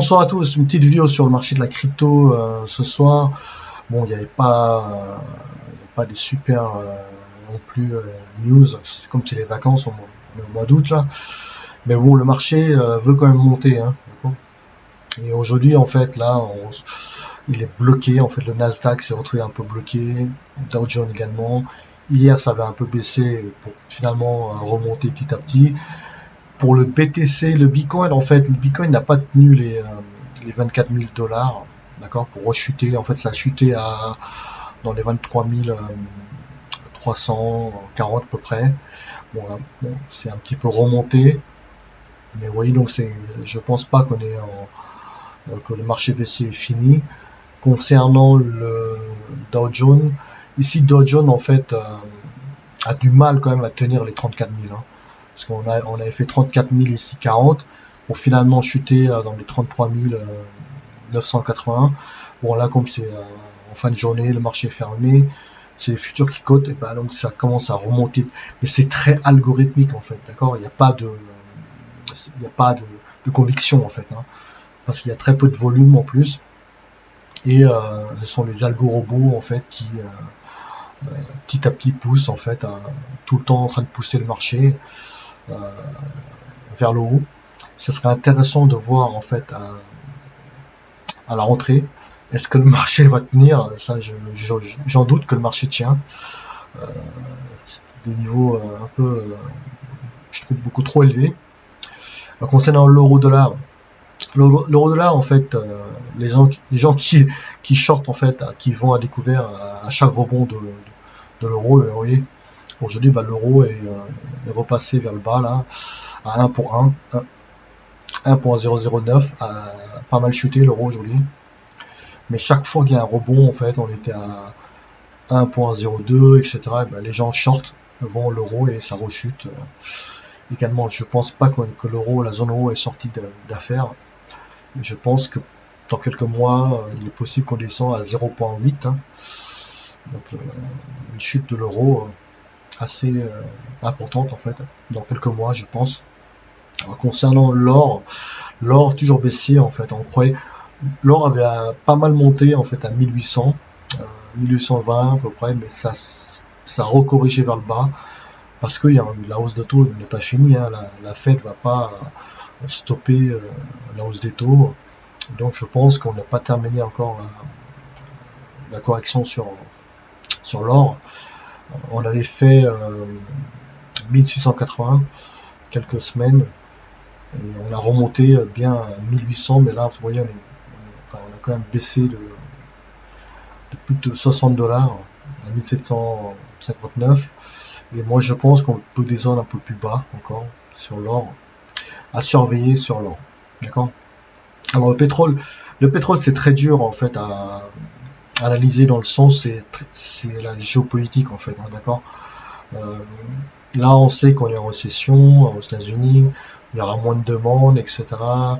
Bonsoir à tous, une petite vidéo sur le marché de la crypto ce soir. Bon, il n'y avait pas des super non plus news, c'est comme c'est les vacances, on est au mois d'août là. Mais bon, le marché veut quand même monter, hein, d'accord. Et aujourd'hui, en fait, là, il est bloqué. En fait, le Nasdaq s'est retrouvé un peu bloqué, Dow Jones également. Hier, ça avait un peu baissé pour finalement remonter petit à petit. Pour le BTC, le Bitcoin, en fait, le Bitcoin n'a pas tenu les 24 000 dollars, d'accord, pour rechuter. En fait, ça a chuté dans les 23 340 à peu près. Bon, là, bon, c'est un petit peu remonté, mais vous voyez, donc je pense pas que le marché baissier est fini. Concernant le Dow Jones, ici, Dow Jones, en fait, a du mal quand même à tenir les 34 000, hein. Parce on avait fait 34 000 ici 40 pour finalement chuter dans les 33 981. Bon, là, comme c'est en fin de journée, le marché est fermé, c'est les futurs qui cotent, et ben donc ça commence à remonter. Mais c'est très algorithmique en fait, d'accord. Il n'y a pas de conviction en fait, hein, parce qu'il y a très peu de volume en plus, et ce sont les algorobots en fait qui petit à petit poussent en fait, tout le temps en train de pousser le marché euh, vers le haut. Ce serait intéressant de voir en fait à la rentrée, est-ce que le marché va tenir? Ça, j'en doute que le marché tient. Euh, c'est des niveaux un peu, je trouve, beaucoup trop élevés. Concernant l'euro-dollar, l'euro-dollar, en fait, les gens qui shortent, en fait, qui vont à découvert à chaque rebond de l'euro, vous voyez, aujourd'hui, bah, l'euro est repassé vers le bas, là, à 1 pour 1, 1.009, pas mal chuté l'euro aujourd'hui. Mais chaque fois qu'il y a un rebond, en fait, on était à 1.02, etc. Ben, les gens short vont l'euro et ça rechute. Également, je pense pas que l'euro, la zone euro est sortie d'affaires. Je pense que dans quelques mois, il est possible qu'on descende à 0.8, hein. Donc une chute de l'euro assez importante en fait dans quelques mois, je pense. Alors, concernant l'or toujours baissier en fait. On croyait l'or avait pas mal monté en fait à 1800, 1820 à peu près, mais ça a recorrigé vers le bas parce que la hausse de taux n'est pas finie, hein. La Fed va pas stopper la hausse des taux. Donc je pense qu'on n'a pas terminé encore la correction sur l'or. On avait fait 1680 quelques semaines et on a remonté bien à 1800, mais là vous voyez on a quand même baissé de plus de 60 dollars à 1759. Et moi je pense qu'on peut descendre un peu plus bas encore sur l'or, à surveiller sur l'or. D'accord. Alors le pétrole c'est très dur en fait à analyser dans le sens c'est la géopolitique en fait, hein, d'accord. Euh, Là on sait qu'on est en récession aux États-Unis, il y aura moins de demandes, etc. En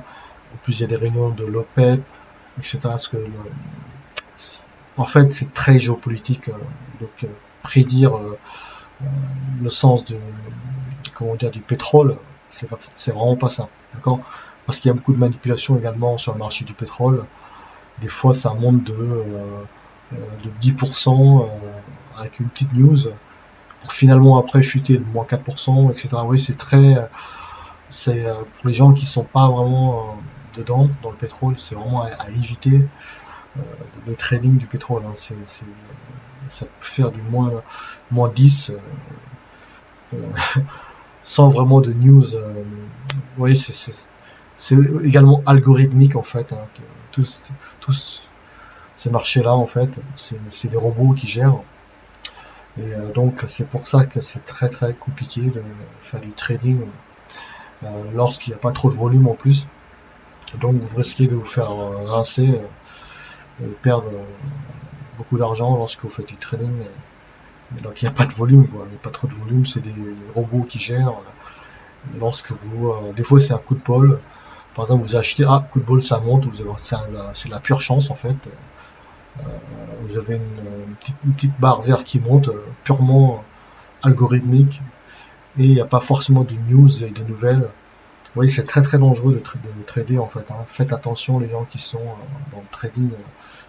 plus il y a des réunions de l'OPEP, etc. En fait c'est très géopolitique, donc prédire le sens comment dire, du pétrole, c'est vraiment pas ça, d'accord. Parce qu'il y a beaucoup de manipulation également sur le marché du pétrole. Des fois, ça monte de 10% avec une petite news, pour finalement après chuter de moins 4%, etc. Oui, c'est pour les gens qui sont pas vraiment dedans, dans le pétrole, c'est vraiment à éviter le trading du pétrole, hein. Ça peut faire du moins 10 sans vraiment de news. Oui, c'est également algorithmique en fait, hein. Tous ces marchés-là, en fait, c'est des robots qui gèrent. Et donc, c'est pour ça que c'est très très compliqué de faire du trading lorsqu'il n'y a pas trop de volume en plus. Donc, vous risquez de vous faire rincer et perdre beaucoup d'argent lorsque vous faites du trading. Donc, il n'y a pas de volume, quoi. Il n'y a pas trop de volume, c'est des robots qui gèrent. Lorsque des fois, c'est un coup de bol. Par exemple, vous achetez, coup de bol, ça monte, c'est la pure chance en fait. Vous avez une petite barre verte qui monte, purement algorithmique, et il n'y a pas forcément de news et de nouvelles Oui, c'est très très dangereux de trader en fait, hein. Faites attention les gens qui sont dans le trading,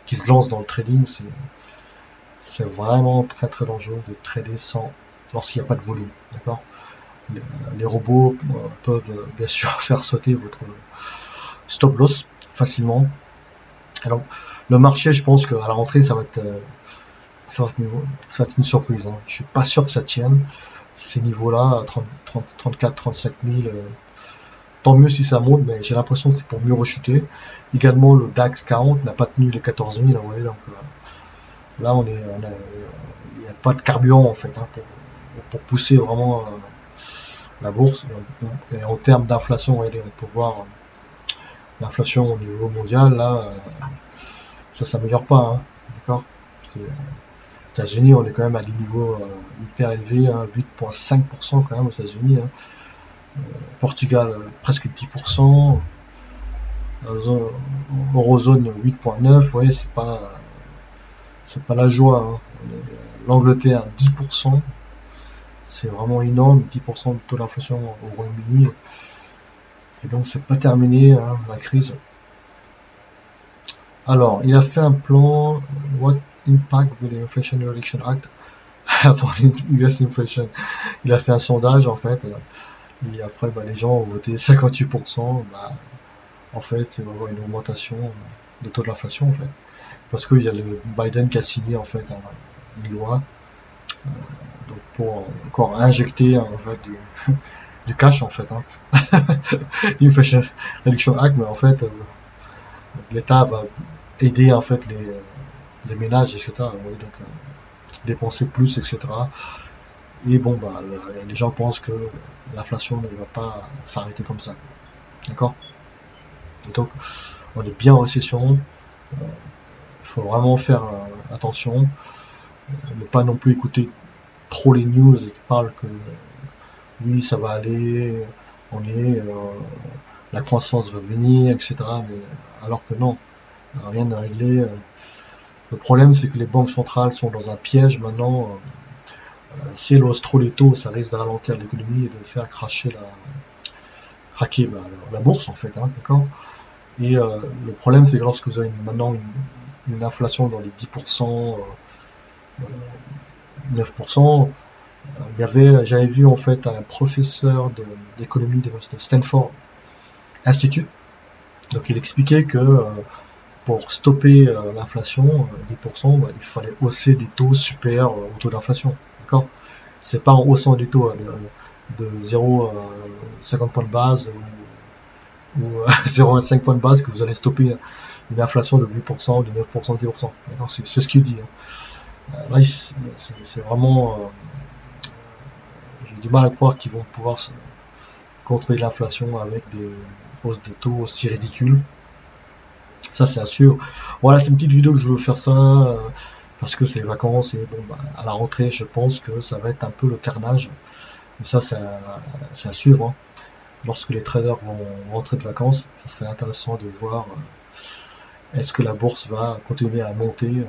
qui se lancent dans le trading, c'est vraiment très très dangereux de trader sans lorsqu'il n'y a pas de volume, d'accord? Les robots peuvent bien sûr faire sauter votre stop loss facilement. Alors, le marché, je pense qu'à la rentrée, ça va être une surprise, hein. Je suis pas sûr que ça tienne ces niveaux-là, à 30, 30, 34, 35 000. Tant mieux si ça monte, mais j'ai l'impression que c'est pour mieux rechuter. Également, le DAX 40 n'a pas tenu les 14 000, vous voyez, donc là, il n'y a pas de carburant en fait, hein, pour pousser vraiment la bourse. Et en termes d'inflation, on peut voir l'inflation au niveau mondial, là, ça s'améliore pas, hein, d'accord? C'est- Aux États-Unis, on est quand même à des niveaux hyper élevés, hein, 8,5% quand même aux États-Unis, hein. Portugal, presque 10%. Eurozone 8,9%, ouais, c'est pas la joie, hein. L'Angleterre 10%, c'est vraiment énorme, 10% de taux d'inflation au Royaume-Uni. Et donc c'est pas terminé, hein, la crise. Alors, il a fait un plan, What impact will the Inflation Reduction Act have on US inflation? Il a fait un sondage en fait, et après bah, les gens ont voté 58%. Bah, en fait, il va y avoir une augmentation de taux de l'inflation en fait. Parce qu'il y a le Biden qui a signé en fait une loi donc pour encore injecter en fait du cash en fait, hein. Inflation Reduction Act, mais en fait l'État va aider en fait les ménages, etc. Ouais, donc dépenser plus, etc. Et bon, bah, les gens pensent que l'inflation ne va pas s'arrêter comme ça. D'accord? Et donc, on est bien en récession. Il faut vraiment faire attention. Ne pas non plus écouter trop les news qui parlent que oui, ça va aller, on est, la croissance va venir, etc. Mais alors que non, rien n'est réglé. Le problème, c'est que les banques centrales sont dans un piège maintenant. Si elles osent trop les taux, ça risque de ralentir l'économie et de faire craquer bah, la bourse en fait, hein, d'accord. Et le problème, c'est que lorsque vous avez maintenant une inflation dans les 10%, 9%, j'avais vu en fait un professeur d'économie de Stanford Institute. Donc il expliquait que pour stopper l'inflation, 10%, bah, il fallait hausser des taux supérieurs au taux d'inflation. D'accord? C'est pas en haussant des taux de 0,50 points de base ou 0,25 points de base que vous allez stopper une inflation de 8%, de 9%, 10%. D'accord? C'est ce qu'il dit, hein. Là, c'est vraiment. J'ai du mal à croire qu'ils vont pouvoir contrer l'inflation avec des hausses de taux aussi ridicules. Ça, c'est sûr. Voilà, c'est une petite vidéo que je veux faire ça parce que c'est les vacances et bon, bah, à la rentrée, je pense que ça va être un peu le carnage. Et ça, c'est à suivre, hein. Lorsque les traders vont rentrer de vacances, ça serait intéressant de voir est-ce que la bourse va continuer à monter de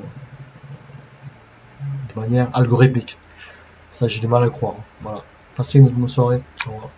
manière algorithmique. Ça, j'ai du mal à croire, hein. Voilà. Passez une bonne soirée. Au revoir.